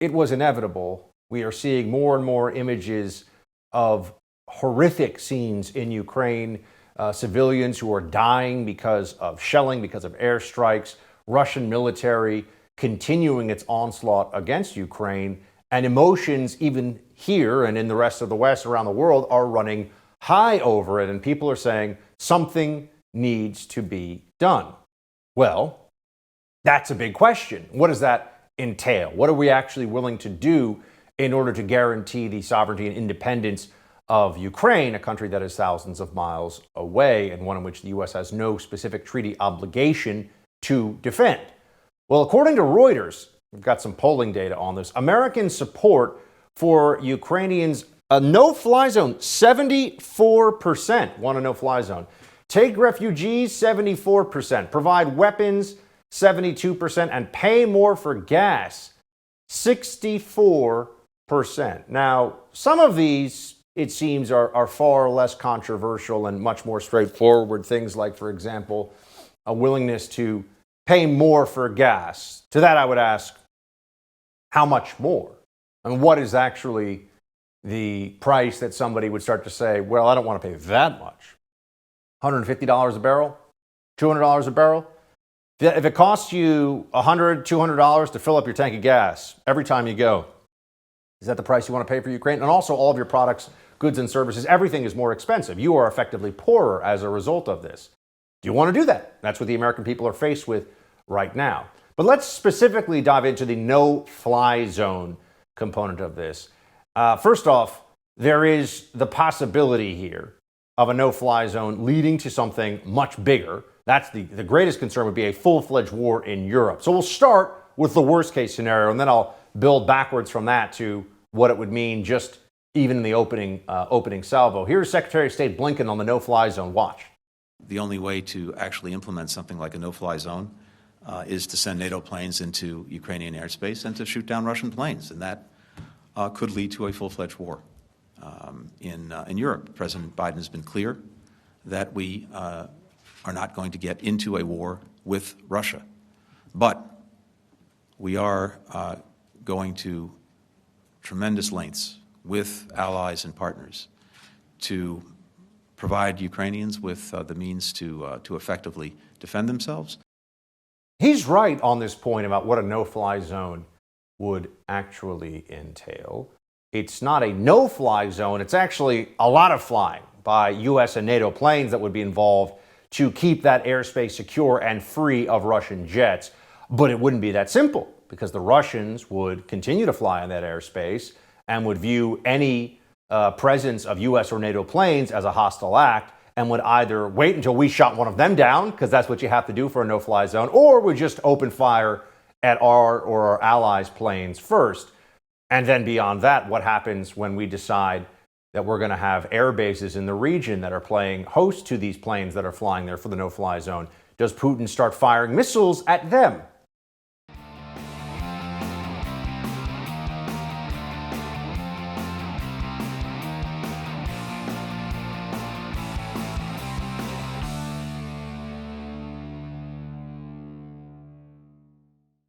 it was inevitable. We are seeing more and more images of horrific scenes in Ukraine, civilians who are dying because of shelling, because of airstrikes, Russian military continuing its onslaught against Ukraine, and emotions even here and in the rest of the West around the world are running high over it, and people are saying something needs to be done. Well, that's a big question. What does that entail? What are we actually willing to do in order to guarantee the sovereignty and independence of Ukraine, a country that is thousands of miles away and one in which the U.S. has no specific treaty obligation to defend? Well, according to Reuters, we've got some polling data on this. American support for Ukrainians, a no-fly zone, 74% want a no-fly zone. Take refugees, 74%. Provide weapons, 72%. And pay more for gas, 64%. Now, some of these, it seems, are far less controversial and much more straightforward. Things like, for example, a willingness to pay more for gas. To that, I would ask, how much more? And what is actually the price that somebody would start to say, well, I don't want to pay that much? $150 a barrel? $200 a barrel? If it costs you $100, $200 to fill up your tank of gas every time you go, is that the price you want to pay for Ukraine? And also all of your products, goods and services, everything is more expensive. You are effectively poorer as a result of this. Do you want to do that? That's what the American people are faced with right now. But let's specifically dive into the no-fly zone component of this. First off, there is the possibility here of a no-fly zone leading to something much bigger. That's the greatest concern would be a full-fledged war in Europe. So we'll start with the worst-case scenario, and then I'll build backwards from that to what it would mean just even in the opening salvo. Here's Secretary of State Blinken on the no-fly zone. Watch. The only way to actually implement something like a no-fly zone is to send NATO planes into Ukrainian airspace and to shoot down Russian planes, and that could lead to a full-fledged war in Europe. President Biden has been clear that we are not going to get into a war with Russia, but we are going to tremendous lengths with allies and partners to provide Ukrainians with the means to effectively defend themselves. He's right on this point about what a no-fly zone would actually entail. It's not a no-fly zone. It's actually a lot of flying by U.S. and NATO planes that would be involved to keep that airspace secure and free of Russian jets. But it wouldn't be that simple, because the Russians would continue to fly in that airspace and would view any presence of U.S. or NATO planes as a hostile act, and would either wait until we shot one of them down, because that's what you have to do for a no-fly zone, or would just open fire at our or our allies' planes first. And then beyond that, what happens when we decide that we're going to have air bases in the region that are playing host to these planes that are flying there for the no-fly zone? Does Putin start firing missiles at them?